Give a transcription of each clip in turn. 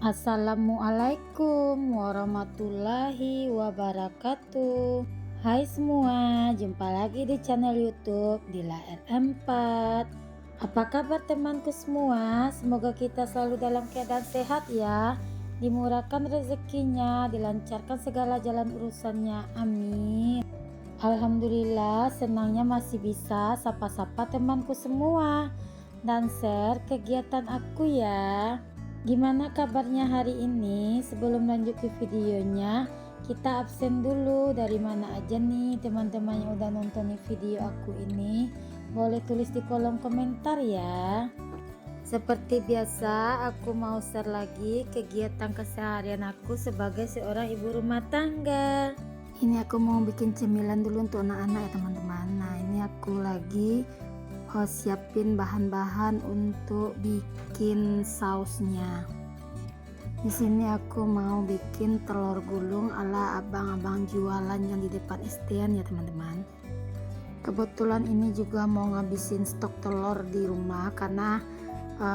Assalamualaikum warahmatullahi wabarakatuh. Hai semua, jumpa lagi di channel YouTube Dila R4. Apa kabar temanku semua? Semoga kita selalu dalam keadaan sehat ya. Dimurahkan rezekinya, dilancarkan segala jalan urusannya. Amin. Alhamdulillah, senangnya masih bisa sapa-sapa temanku semua dan share kegiatan aku ya. Gimana kabarnya hari ini? Sebelum lanjut ke videonya, kita absen dulu. Dari mana aja nih teman-teman yang udah nonton video aku ini? Boleh tulis di kolom komentar ya. Seperti biasa, aku mau share lagi kegiatan keseharian aku sebagai seorang ibu rumah tangga. Ini aku mau bikin cemilan dulu untuk anak-anak ya teman-teman. Nah, ini aku lagi siapin bahan-bahan untuk bikin sausnya. Di sini aku mau bikin telur gulung ala abang-abang jualan yang di depan STN ya teman-teman. Kebetulan ini juga mau ngabisin stok telur di rumah karena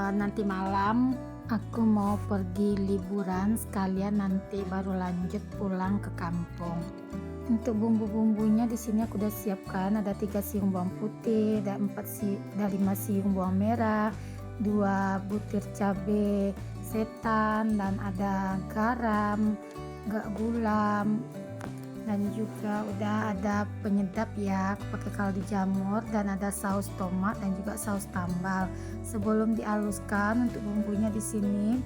nanti malam aku mau pergi liburan, sekalian nanti baru lanjut pulang ke kampung. Untuk bumbu-bumbunya di sini aku udah siapkan, ada 3 siung bawang putih, ada 5 siung bawang merah, 2 butir cabai setan, dan ada garam, gula, dan juga udah ada penyedap ya, aku pakai kaldu jamur, dan ada saus tomat dan juga saus tambal. Sebelum dihaluskan untuk bumbunya di sini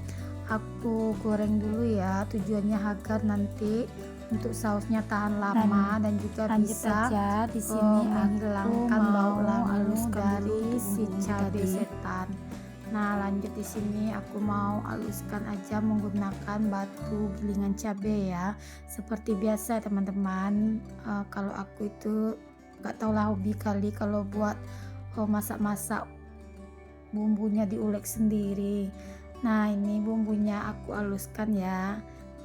aku goreng dulu ya, tujuannya agar nanti untuk sausnya tahan lama dan juga bisa aja di sini menghilangkan bau lama dari si cabai setan. Nah, lanjut di sini aku mau haluskan aja menggunakan batu gilingan cabai ya. Seperti biasa teman-teman, kalau aku itu nggak tahu lah, hobi kali kalau buat masak-masak bumbunya diulek sendiri. Nah, ini bumbunya aku haluskan ya.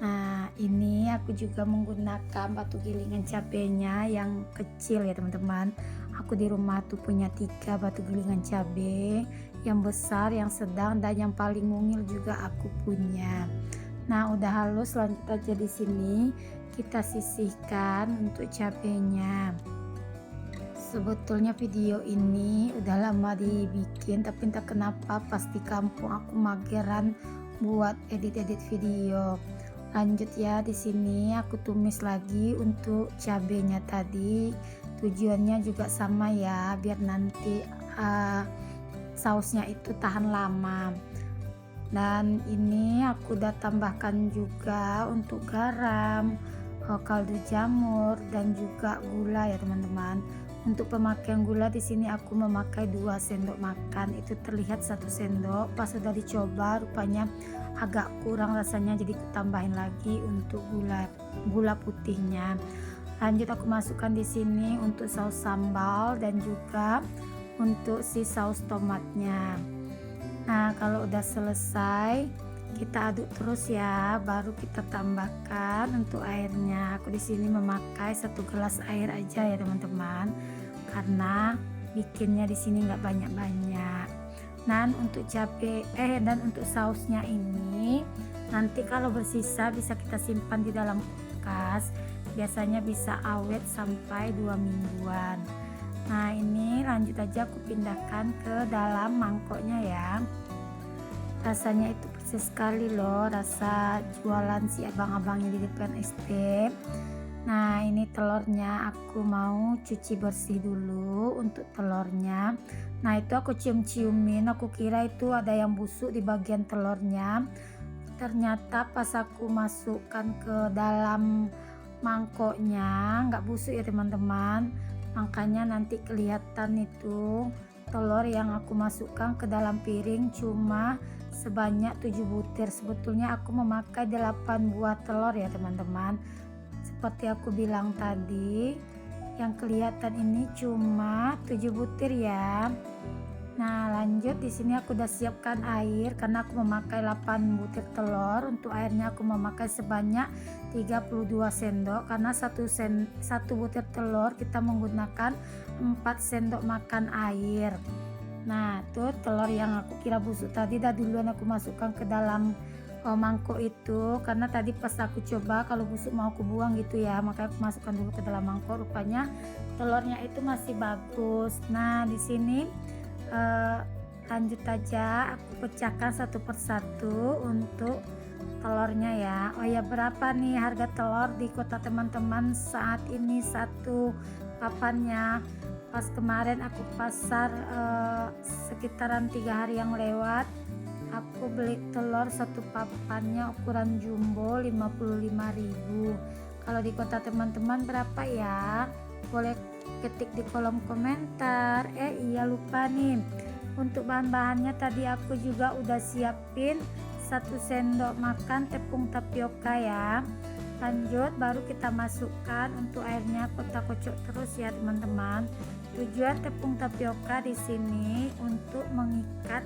Nah, ini aku juga menggunakan batu gilingan cabenya yang kecil ya teman-teman. Aku di rumah tuh punya 3 batu gilingan cabe, yang besar, yang sedang, dan yang paling mungil juga aku punya. Nah, udah halus, lanjut aja di sini kita sisihkan untuk cabenya. Sebetulnya video ini udah lama dibikin, tapi entah kenapa pas di kampung aku mageran buat edit-edit video. Lanjut ya, di sini aku tumis lagi untuk cabenya tadi. Tujuannya juga sama ya, biar nanti sausnya itu tahan lama. Dan ini aku udah tambahkan juga untuk garam, kaldu jamur, dan juga gula ya teman-teman. Untuk pemakaian gula di sini aku memakai 2 sendok makan. Itu terlihat 1 sendok. Pas sudah dicoba rupanya agak kurang rasanya, jadi aku tambahin lagi untuk gula putihnya. Lanjut aku masukkan di sini untuk saus sambal dan juga untuk si saus tomatnya. Nah, kalau udah selesai kita aduk terus ya, baru kita tambahkan untuk airnya. Aku di sini memakai 1 gelas air aja ya teman-teman, karena bikinnya di sini nggak banyak-banyak. Dan untuk dan untuk sausnya ini nanti kalau bersisa bisa kita simpan di dalam kulkas. Biasanya bisa awet sampai 2 mingguan. Nah, ini lanjut aja aku pindahkan ke dalam mangkoknya ya. Rasanya itu persis sekali loh rasa jualan si abang-abangnya di depan SD. Nah, ini telurnya aku mau cuci bersih dulu untuk telurnya. Nah, itu aku cium-ciumin, aku kira itu ada yang busuk di bagian telurnya. Ternyata pas aku masukkan ke dalam mangkoknya nggak busuk ya teman-teman. Makanya nanti kelihatan itu telur yang aku masukkan ke dalam piring cuma sebanyak 7 butir. Sebetulnya aku memakai 8 buah telur ya teman-teman. Seperti aku bilang tadi, yang kelihatan ini cuma 7 butir ya. Nah, lanjut di sini aku udah siapkan air karena aku memakai 8 butir telur. Untuk airnya aku memakai sebanyak 32 sendok karena satu butir telur kita menggunakan 4 sendok makan air. Nah, tuh telur yang aku kira busuk tadi dah duluan aku masukkan ke dalam mangkok itu, karena tadi pas aku coba kalau busuk mau aku buang gitu ya, makanya aku masukkan dulu ke dalam mangkok. Rupanya telurnya itu masih bagus. Nah di sini lanjut aja aku pecahkan satu persatu untuk telurnya ya. Oh ya, berapa nih harga telur di kota teman-teman saat ini satu papannya? Pas kemarin aku pasar sekitaran 3 hari yang lewat, aku beli telur satu papannya ukuran jumbo 55.000. Kalau di kota teman-teman berapa ya? Boleh ketik di kolom komentar. Iya lupa nih, untuk bahan-bahannya tadi aku juga udah siapin 1 sendok makan tepung tapioka ya. Lanjut baru kita masukkan untuk airnya, kotak-kocok terus ya teman-teman. Tujuan tepung tapioka di sini untuk mengikat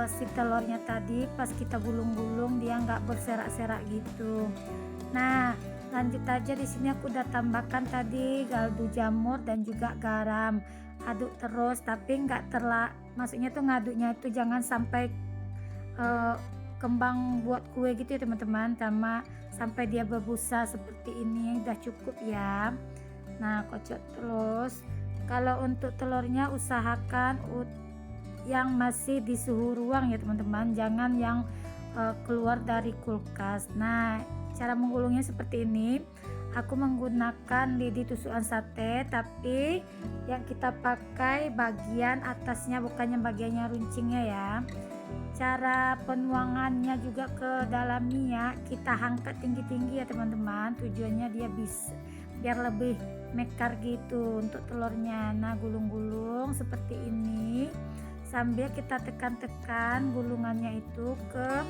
si telurnya tadi, pas kita gulung-gulung dia nggak berserak-serak gitu. Nah lanjut aja, di sini aku udah tambahkan tadi kaldu jamur dan juga garam. Aduk terus, tapi nggak maksudnya tuh ngaduknya itu jangan sampai kembang buat kue gitu ya teman-teman, sama sampai dia berbusa seperti ini udah cukup ya. Nah kocok terus. Kalau untuk telurnya usahakan yang masih di suhu ruang ya teman-teman, jangan yang keluar dari kulkas. Nah cara menggulungnya seperti ini. Aku menggunakan lidi tusukan sate, tapi yang kita pakai bagian atasnya, bukannya bagiannya runcingnya ya. Cara penuangannya juga ke dalamnya kita angkat tinggi-tinggi ya teman-teman, tujuannya dia bisa biar lebih mekar gitu untuk telurnya. Nah gulung-gulung seperti ini sambil kita tekan-tekan gulungannya itu ke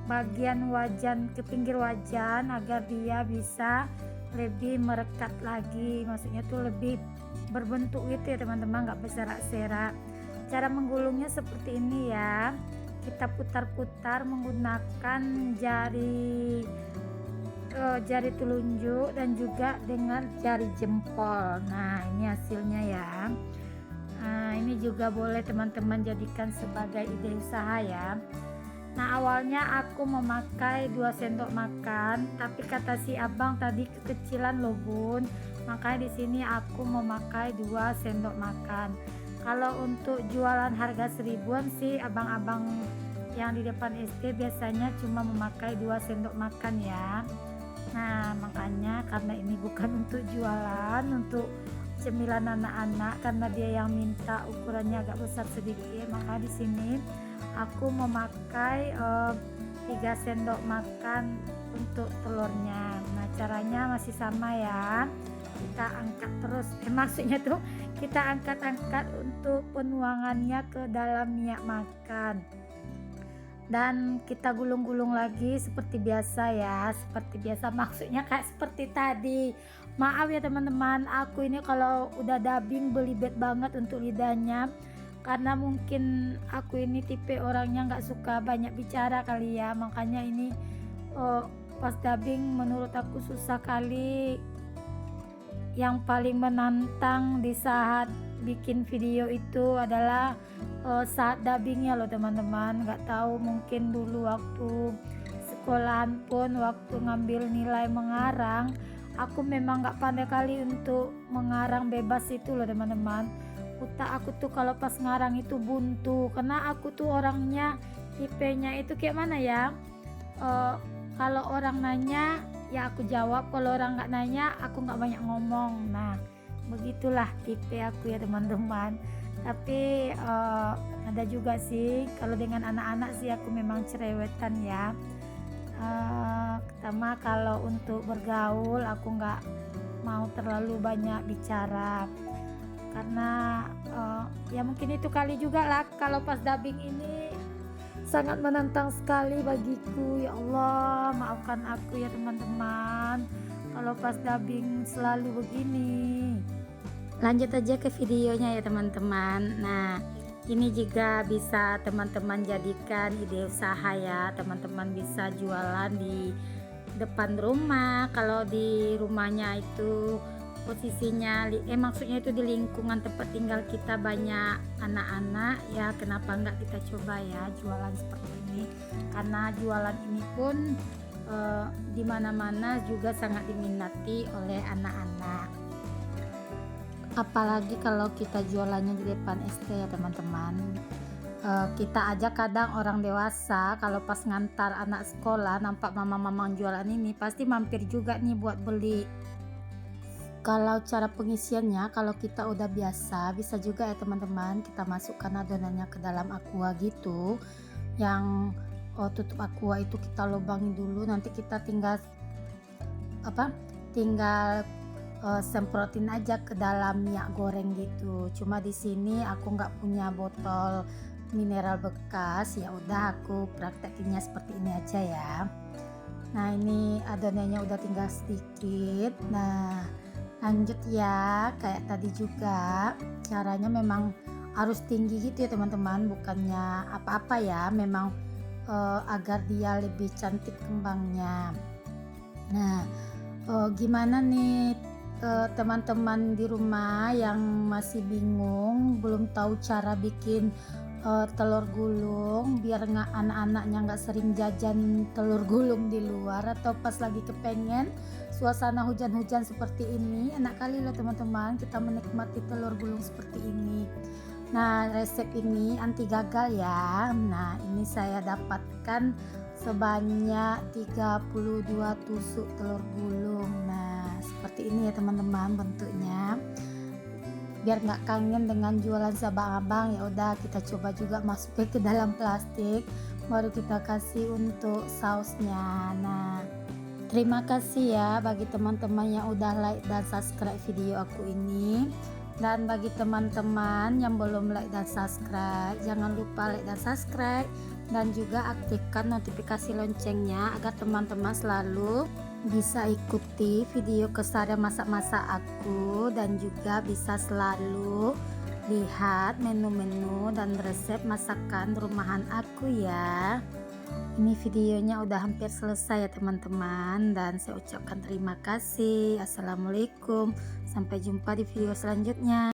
bagian wajan, ke pinggir wajan, agar dia bisa lebih merekat lagi, maksudnya tuh lebih berbentuk gitu ya teman-teman, nggak berserak-serak. Cara menggulungnya seperti ini ya, kita putar-putar menggunakan jari telunjuk dan juga dengan jari jempol. Nah ini hasilnya ya. Nah ini juga boleh teman-teman jadikan sebagai ide usaha ya. Nah awalnya aku memakai 2 sendok makan, tapi kata si abang tadi kekecilan loh bun, makanya di sini aku memakai 2 sendok makan. Kalau untuk jualan harga 1000-an sih abang-abang yang di depan SD biasanya cuma memakai 2 sendok makan ya. Nah makanya karena ini bukan untuk jualan, untuk cemilan anak-anak, karena dia yang minta ukurannya agak besar sedikit, maka di sini aku memakai 3 sendok makan untuk telurnya. Nah caranya masih sama ya, kita angkat terus, maksudnya tuh kita angkat-angkat untuk penuangannya ke dalam minyak makan, dan kita gulung-gulung lagi seperti biasa ya, seperti biasa, maksudnya kayak seperti tadi. Maaf ya teman-teman, aku ini kalau udah dubbing belibet banget untuk lidahnya, karena mungkin aku ini tipe orangnya nggak suka banyak bicara kali ya, makanya ini pas dubbing menurut aku susah kali. Yang paling menantang di saat bikin video itu adalah saat dubbingnya loh teman-teman. Nggak tahu, mungkin dulu waktu sekolahan pun waktu ngambil nilai mengarang, aku memang nggak pandai kali untuk mengarang bebas itu loh teman-teman. Utak aku tuh kalau pas ngarang itu buntu, karena aku tuh orangnya tipenya itu kayak mana ya, kalau orang nanya ya aku jawab, kalau orang nggak nanya aku nggak banyak ngomong. Nah begitulah tipe aku ya teman-teman. Tapi ada juga sih kalau dengan anak-anak sih aku memang cerewetan ya. Pertama kalau untuk bergaul aku nggak mau terlalu banyak bicara, karena ya mungkin itu kali juga lah kalau pas dubbing ini sangat menantang sekali bagiku. Ya Allah maafkan aku ya teman-teman kalau pas dubbing selalu begini. Lanjut aja ke videonya ya teman-teman. Nah ini juga bisa teman-teman jadikan ide usaha ya, teman-teman bisa jualan di depan rumah. Kalau di rumahnya itu posisinya maksudnya itu di lingkungan tempat tinggal kita banyak anak-anak ya, kenapa enggak kita coba ya jualan seperti ini. ini, karena jualan ini pun di mana-mana juga sangat diminati oleh anak-anak. Apalagi kalau kita jualannya di depan SD ya teman-teman. Kita aja kadang orang dewasa kalau pas ngantar anak sekolah nampak mama-mama jualan ini pasti mampir juga nih buat beli. Kalau cara pengisiannya, kalau kita udah biasa bisa juga ya teman-teman, kita masukkan adonannya ke dalam aqua gitu, yang tutup aqua itu kita lubangin dulu, nanti kita tinggal semprotin aja ke dalam minyak goreng gitu. Cuma di sini aku nggak punya botol mineral bekas, ya udah aku praktekinnya seperti ini aja ya. Nah ini adonannya udah tinggal sedikit. Nah lanjut ya, kayak tadi juga caranya memang harus tinggi gitu ya teman-teman, bukannya apa-apa ya, memang agar dia lebih cantik kembangnya. Nah gimana nih teman-teman di rumah yang masih bingung, belum tahu cara bikin telur gulung biar nggak anak-anaknya nggak sering jajan telur gulung di luar, atau pas lagi kepengen suasana hujan-hujan seperti ini, enak kali loh teman-teman kita menikmati telur gulung seperti ini. Nah resep ini anti gagal ya. Nah ini saya dapatkan sebanyak 32 tusuk telur gulung. Nah seperti ini ya teman-teman bentuknya, biar nggak kangen dengan jualan abang-abang. Ya udah kita coba juga masukin ke dalam plastik, baru kita kasih untuk sausnya. Nah terima kasih ya bagi teman-teman yang udah like dan subscribe video aku ini. Dan bagi teman-teman yang belum like dan subscribe, jangan lupa like dan subscribe, dan juga aktifkan notifikasi loncengnya agar teman-teman selalu bisa ikuti video keseharian masak-masak aku, dan juga bisa selalu lihat menu-menu dan resep masakan rumahan aku ya. Ini videonya udah hampir selesai ya teman-teman, dan saya ucapkan terima kasih. Assalamualaikum, sampai jumpa di video selanjutnya.